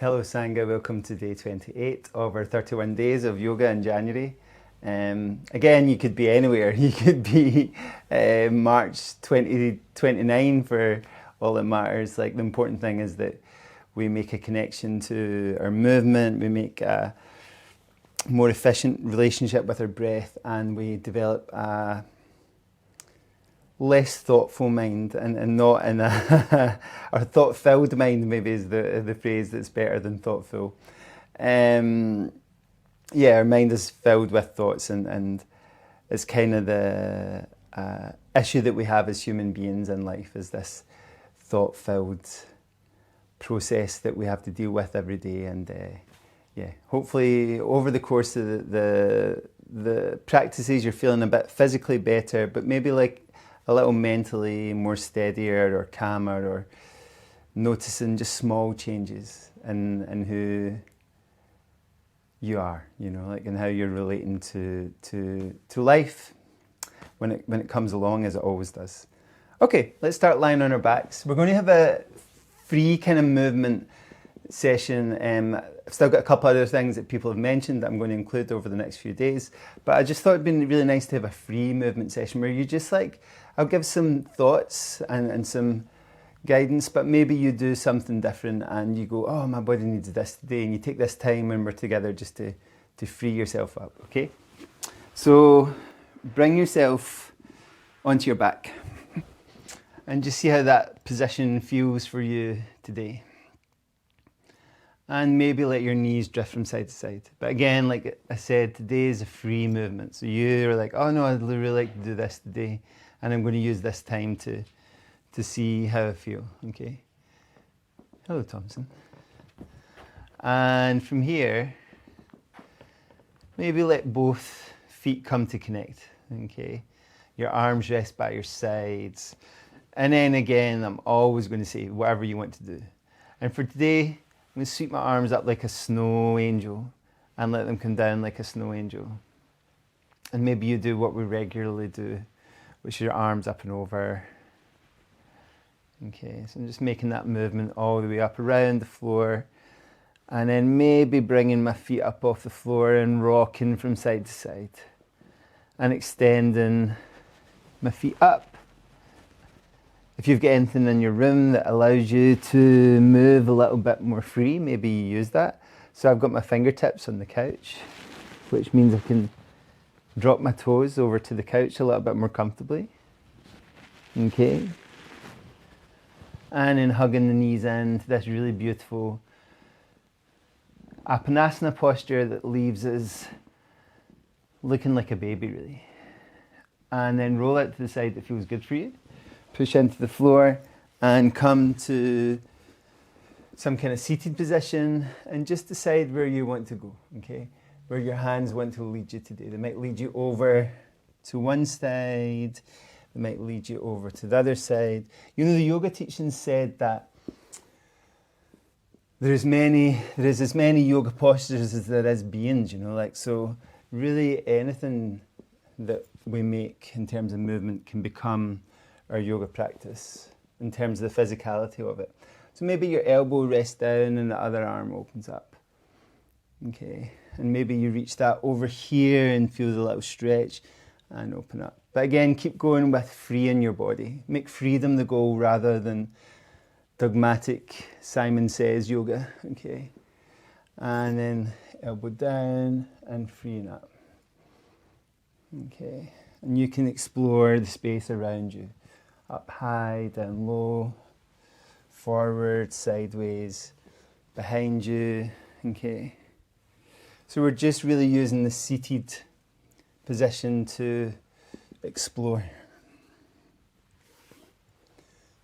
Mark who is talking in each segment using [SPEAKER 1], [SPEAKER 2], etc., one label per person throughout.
[SPEAKER 1] Hello Sangha, welcome to day 28 of our 31 days of yoga in January. Again, you could be anywhere. You could be March 2029 for all it matters. Like, the important thing is that we make a connection to our movement, we make a more efficient relationship with our breath, and we develop a less thoughtful mind and not in a or thought-filled mind, maybe is the phrase that's better than thoughtful. Yeah, our mind is filled with thoughts, and it's kind of the issue that we have as human beings in life, is this thought-filled process that we have to deal with every day. And yeah, hopefully over the course of the practices you're feeling a bit physically better, but maybe like a little mentally more steadier or calmer, or noticing just small changes in who you are, you know, like, and how you're relating to life when it comes along, as it always does. Okay, let's start lying on our backs. We're going to have a free kind of movement session. I've still got a couple other things that people have mentioned that I'm going to include over the next few days, but I just thought it'd been really nice to have a free movement session where you just, like, I'll give some thoughts and some guidance, but maybe you do something different and you go, oh, my body needs this today, and you take this time when we're together just to free yourself up, okay? So bring yourself onto your back and just see how that position feels for you today. And maybe let your knees drift from side to side. But again, like I said, today is a free movement. So you're like, oh no, I'd really like to do this today, and I'm going to use this time to see how I feel, okay? Hello, Thompson. And from here, maybe let both feet come to connect, okay? Your arms rest by your sides. And then again, I'm always going to say whatever you want to do. And for today, I'm going to sweep my arms up like a snow angel and let them come down like a snow angel. And maybe you do what we regularly do, which is your arms up and over. Okay, so I'm just making that movement all the way up around the floor, and then maybe bringing my feet up off the floor and rocking from side to side and extending my feet up. If you've got anything in your room that allows you to move a little bit more free, maybe you use that. So I've got my fingertips on the couch, which means I can drop my toes over to the couch a little bit more comfortably. Okay. And then hugging the knees into this really beautiful Apanasana posture that leaves us looking like a baby, really. And then roll out to the side that feels good for you. Push into the floor and come to some kind of seated position, and just decide where you want to go, okay? Where your hands want to lead you today. They might lead you over to one side, they might lead you over to the other side. You know, the yoga teachings said that there is as many yoga postures as there is beings, you know, like, so really anything that we make in terms of movement can become our yoga practice in terms of the physicality of it. So maybe your elbow rests down and the other arm opens up. Okay, and maybe you reach that over here and feel the little stretch and open up. But again, keep going with freeing your body. Make freedom the goal rather than dogmatic Simon Says yoga, okay? And then elbow down and freeing up. Okay, and you can explore the space around you. Up high, down low, forward, sideways, behind you, okay? So we're just really using the seated position to explore.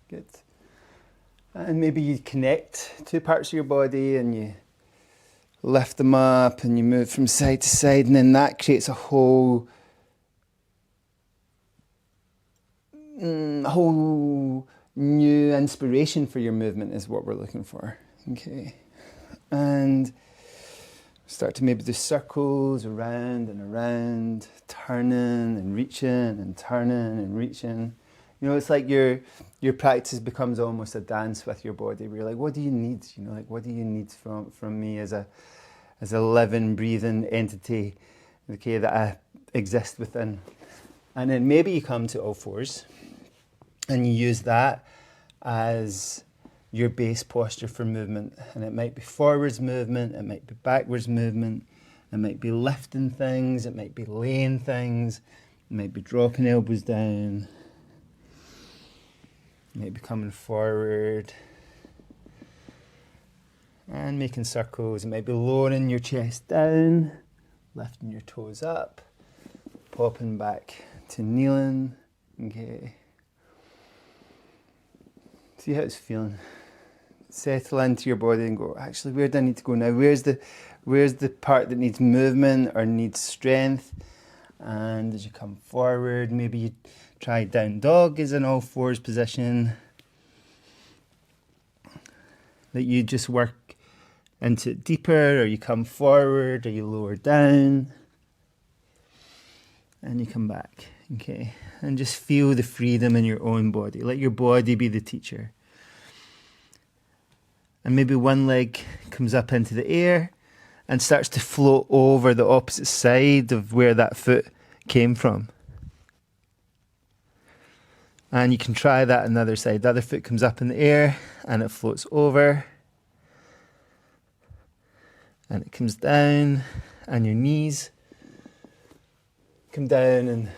[SPEAKER 1] Good. And maybe you connect two parts of your body and you lift them up and you move from side to side, and then that creates a whole new inspiration for your movement, is what we're looking for. Okay. And start to maybe do circles around and around, turning and reaching and turning and reaching. You know, it's like your practice becomes almost a dance with your body, where you're like, what do you need? You know, like, what do you need from me as a living, breathing entity, okay, that I exist within? And then maybe you come to all fours and you use that as your base posture for movement. And it might be forwards movement, it might be backwards movement, it might be lifting things, it might be laying things, it might be dropping elbows down, it might be coming forward and making circles. It might be lowering your chest down, lifting your toes up, popping back to kneeling. Okay. See how it's feeling. Settle into your body and go, actually, where do I need to go now? Where's the part that needs movement or needs strength? And as you come forward, maybe you try down dog as an all fours position. That you just work into it deeper, or you come forward, or you lower down. And you come back, okay? And just feel the freedom in your own body. Let your body be the teacher. And maybe one leg comes up into the air and starts to float over the opposite side of where that foot came from. And you can try that on the other side. The other foot comes up in the air and it floats over. And it comes down, and your knees come down, and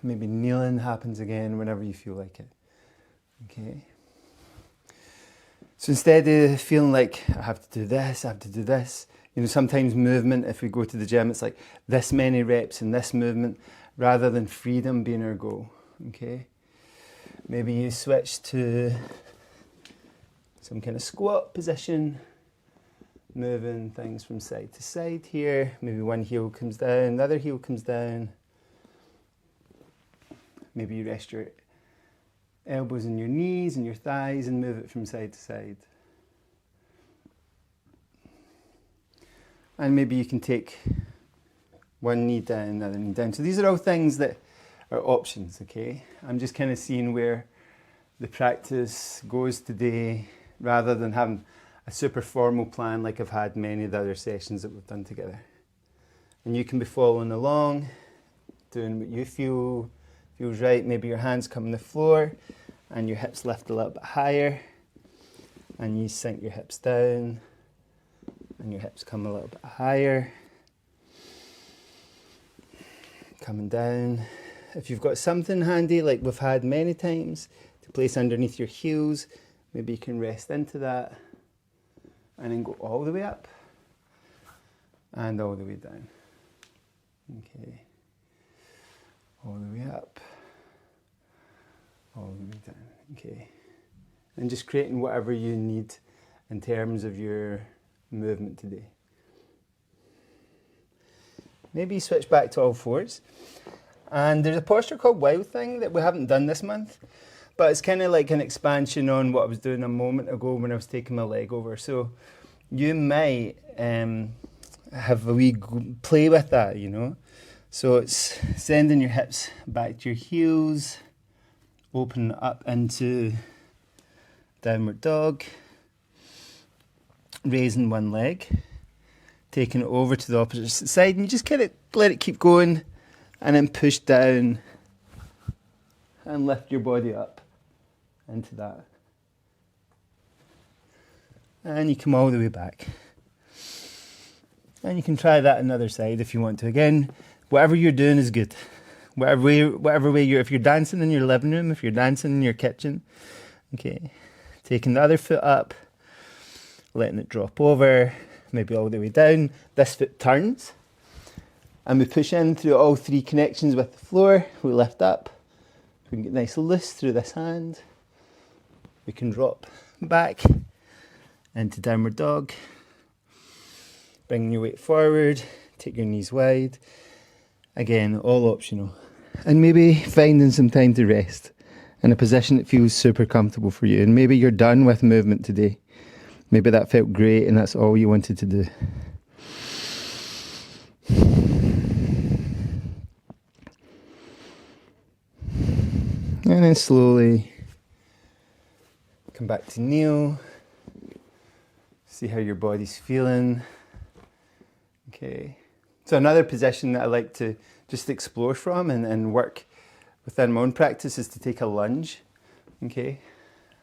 [SPEAKER 1] maybe kneeling happens again whenever you feel like it. Okay? So instead of feeling like, I have to do this, you know, sometimes movement, if we go to the gym, it's like this many reps in this movement, rather than freedom being our goal. Okay? Maybe you switch to some kind of squat position, moving things from side to side here. Maybe one heel comes down, the other heel comes down. Maybe you rest your elbows on your knees and your thighs and move it from side to side. And maybe you can take one knee down, the other knee down. So these are all things that are options, okay? I'm just kind of seeing where the practice goes today, rather than having a super formal plan like I've had many of the other sessions that we've done together. And you can be following along, doing what you feels right. Maybe your hands come on the floor and your hips lift a little bit higher, and you sink your hips down and your hips come a little bit higher, coming down. If you've got something handy like we've had many times to place underneath your heels, maybe you can rest into that and then go all the way up and all the way down. Okay. All the way up, all the way down. Okay. And just creating whatever you need in terms of your movement today. Maybe switch back to all fours. And there's a posture called Wild Thing that we haven't done this month, but it's kind of like an expansion on what I was doing a moment ago when I was taking my leg over. So you might have a wee play with that, you know. So it's sending your hips back to your heels, open up into downward dog, raising one leg, taking it over to the opposite side, and you just kind of let it keep going, and then push down and lift your body up into that. And you come all the way back. And you can try that on the other side if you want to. Again, whatever you're doing is good. Whatever way if you're dancing in your living room, if you're dancing in your kitchen. Okay. Taking the other foot up, letting it drop over, maybe all the way down. This foot turns. And we push in through all three connections with the floor. We lift up. We can get nice loose through this hand. We can drop back into downward dog. Bring your weight forward. Take your knees wide. Again, all optional. And maybe finding some time to rest in a position that feels super comfortable for you. And maybe you're done with movement today. Maybe that felt great and that's all you wanted to do. And then slowly come back to kneel. See how your body's feeling. Okay. So another position that I like to just explore from and work within my own practice is to take a lunge. Okay.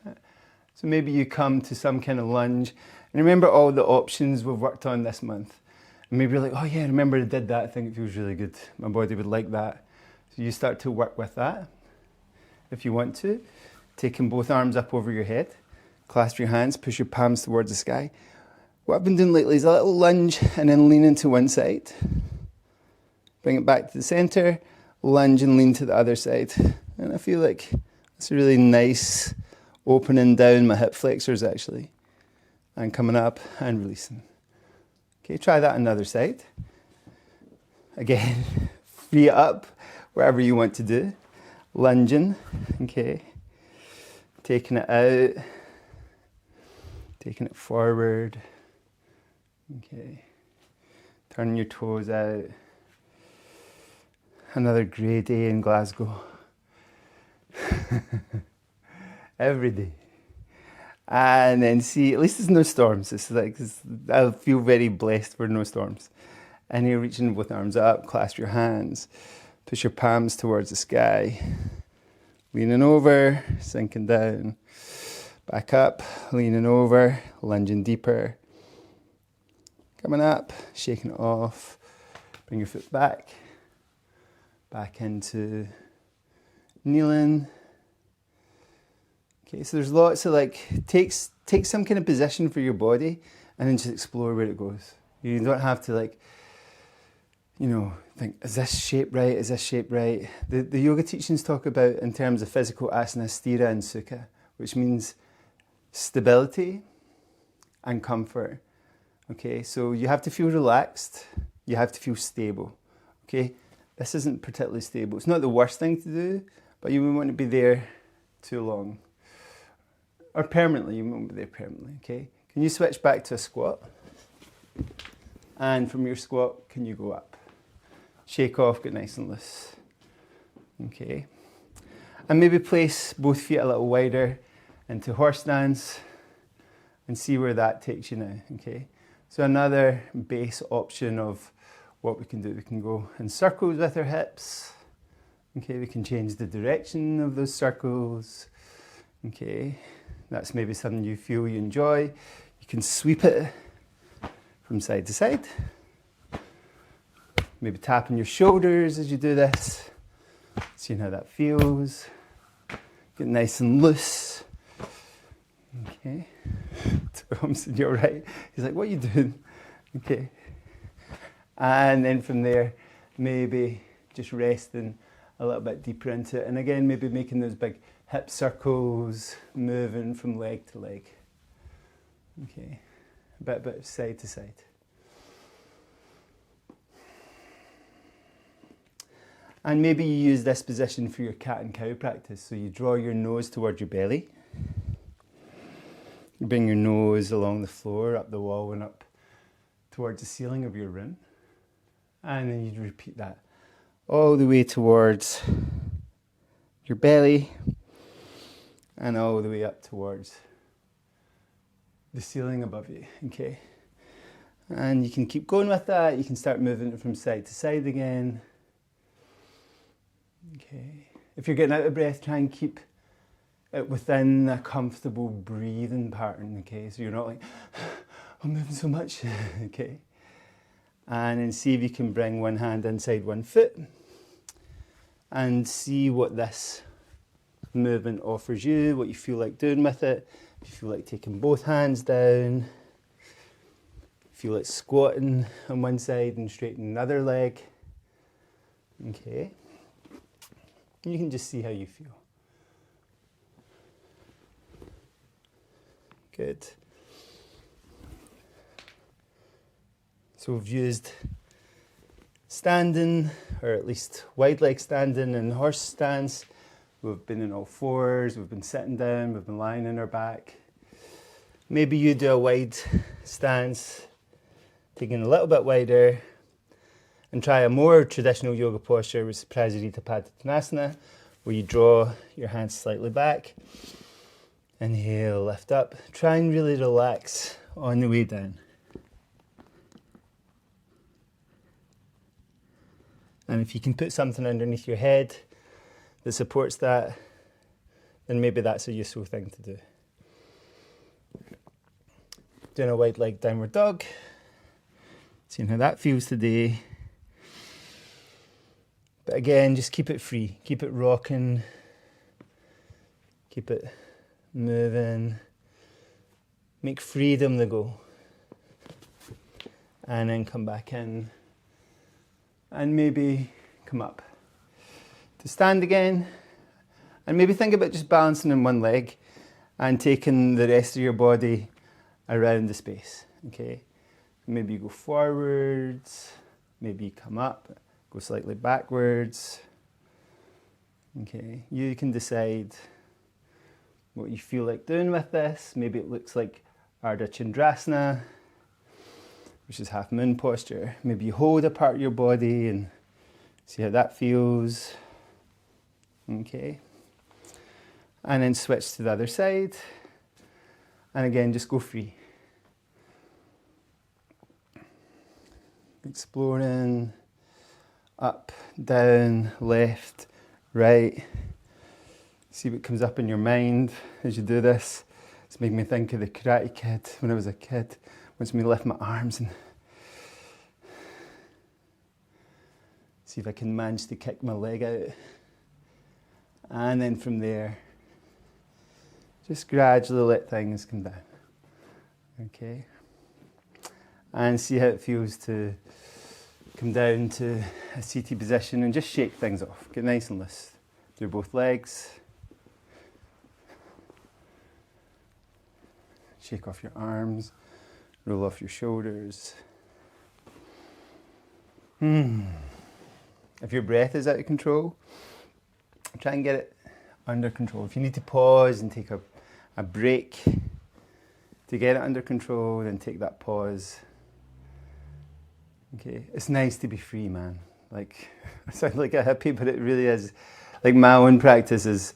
[SPEAKER 1] So maybe you come to some kind of lunge and remember all the options we've worked on this month. And maybe you're like, oh yeah, remember I did that. I think it feels really good. My body would like that. So you start to work with that. If you want to, taking both arms up over your head, clasp your hands, push your palms towards the sky. What I've been doing lately is a little lunge and then lean into one side. Bring it back to the center, lunge and lean to the other side. And I feel like it's a really nice opening down my hip flexors actually. And coming up and releasing. Okay, try that on the other side. Again, free it up wherever you want to do. Lunging, okay. Taking it out. Taking it forward. Okay. Turning your toes out. Another great day in Glasgow. Every day. And then see, at least there's no storms. I feel very blessed for no storms. And you're reaching both arms up, clasp your hands, push your palms towards the sky. Leaning over, sinking down. Back up, leaning over, lunging deeper. Coming up, shaking it off. Bring your foot back. Back into kneeling. Okay, so there's lots of take some kind of position for your body and then just explore where it goes. You don't have to think, is this shape right? Is this shape right? The yoga teachings talk about in terms of physical asana, sthira and sukha, which means stability and comfort. Okay, so you have to feel relaxed, you have to feel stable. Okay, this isn't particularly stable. It's not the worst thing to do, but you wouldn't want to be there too long. Or permanently, you won't be there permanently, okay? Can you switch back to a squat? And from your squat, can you go up? Shake off, get nice and loose. Okay. And maybe place both feet a little wider into horse stance and see where that takes you now, okay? So another base option of what we can do. We can go in circles with our hips. Okay, we can change the direction of those circles. Okay. That's maybe something you feel you enjoy. You can sweep it from side to side. Maybe tapping your shoulders as you do this. Seeing how that feels. Get nice and loose. Okay. Thompson, you're right. He's like, what are you doing? Okay. And then from there, maybe just resting a little bit deeper into it. And again, maybe making those big hip circles, moving from leg to leg. Okay, a bit side to side. And maybe you use this position for your cat and cow practice. So you draw your nose towards your belly. You bring your nose along the floor, up the wall and up towards the ceiling of your room. And then you repeat that all the way towards your belly. And all the way up towards the ceiling above you, okay? And you can keep going with that. You can start moving it from side to side again. Okay. If you're getting out of breath, try and keep it within a comfortable breathing pattern, okay? So you're not like, I'm moving so much, okay? And then see if you can bring one hand inside one foot and see what this movement offers you, what you feel like doing with it. If you feel like taking both hands down, feel like squatting on one side and straightening the other leg. Okay. You can just see how you feel. Good. So we've used standing, or at least wide leg standing and horse stance. We've been in all fours, we've been sitting down, we've been lying on our back. Maybe you do a wide stance, taking a little bit wider, and try a more traditional yoga posture, which is Prajurita Padottanasana, where you draw your hands slightly back. Inhale, lift up. Try and really relax on the way down. And if you can put something underneath your head that supports that, then maybe that's a useful thing to do. Doing a wide leg downward dog. Seeing how that feels today. But again, just keep it free. Keep it rocking. Keep it moving. Make freedom the goal. And then come back in. And maybe come up. To stand again. And maybe think about just balancing in one leg and taking the rest of your body around the space. Okay? Maybe you go forwards. Maybe you come up. Go slightly backwards. Okay? You can decide what you feel like doing with this. Maybe it looks like Ardha Chandrasana, which is half moon posture. Maybe you hold a part of your body and see how that feels. Okay. And then switch to the other side. And again, just go free. Exploring, up, down, left, right. See what comes up in your mind as you do this. It's making me think of the Karate Kid when I was a kid. Wants me to lift my arms and see if I can manage to kick my leg out. And then from there, just gradually let things come down. Okay? And see how it feels to come down to a seated position and just shake things off. Get nice and loose through both legs. Shake off your arms, roll off your shoulders. If your breath is out of control, try and get it under control. If you need to pause and take a break to get it under control, then take that pause. Okay, it's nice to be free, man. Like, I sound like a hippie, but it really is. Like, my own practice is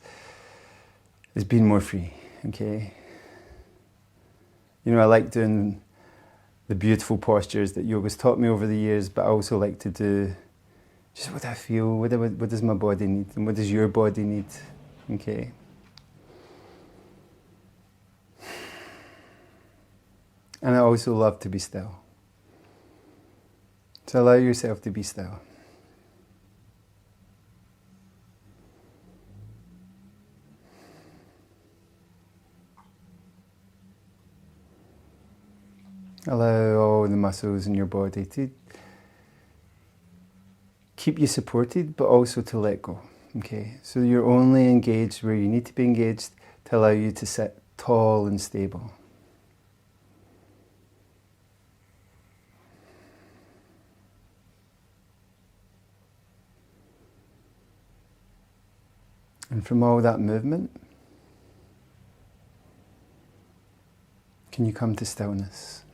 [SPEAKER 1] being more free, okay? You know, I like doing the beautiful postures that yoga's taught me over the years, but I also like to do just what I feel, what does my body need, and what does your body need, okay? And I also love to be still. So allow yourself to be still. Allow all the muscles in your body to keep you supported, but also to let go. Okay, so you're only engaged where you need to be engaged to allow you to sit tall and stable. And from all that movement, can you come to stillness?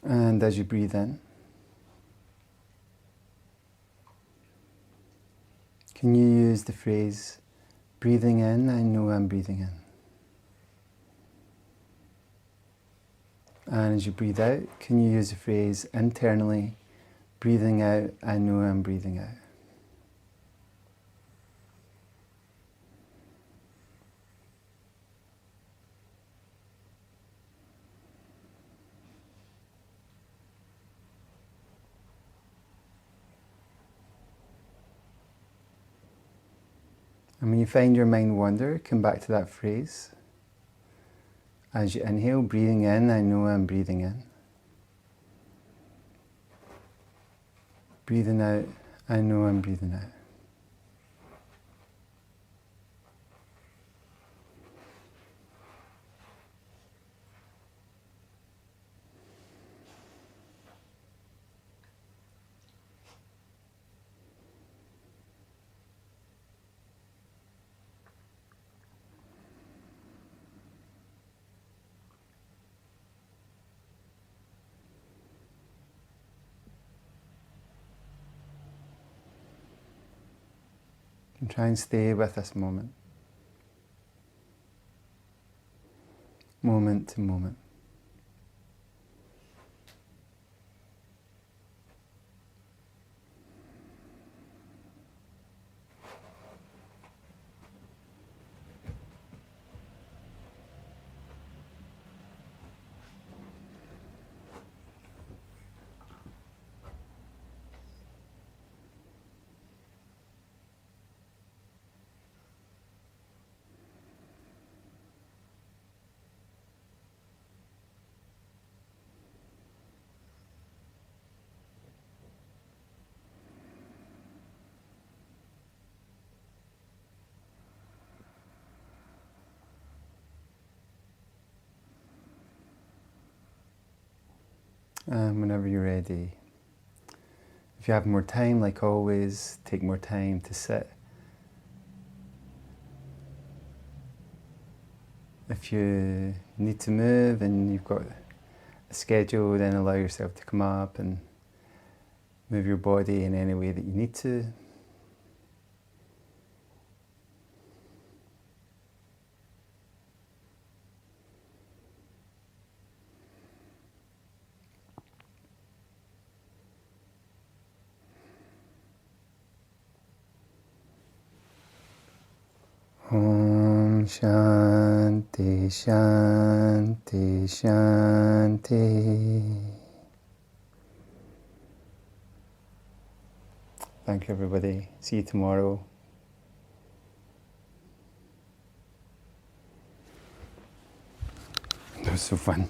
[SPEAKER 1] And as you breathe in, can you use the phrase, breathing in, I know I'm breathing in. And as you breathe out, can you use the phrase internally, breathing out, I know I'm breathing out. And when you find your mind wander, come back to that phrase. As you inhale, breathing in, I know I'm breathing in. Breathing out, I know I'm breathing out. And try and stay with this moment. Moment to moment. And whenever you're ready, if you have more time, like always, take more time to sit. If you need to move and you've got a schedule, then allow yourself to come up and move your body in any way that you need to. Om Shanti Shanti Shanti. Thank you, everybody. See you tomorrow. That was so fun.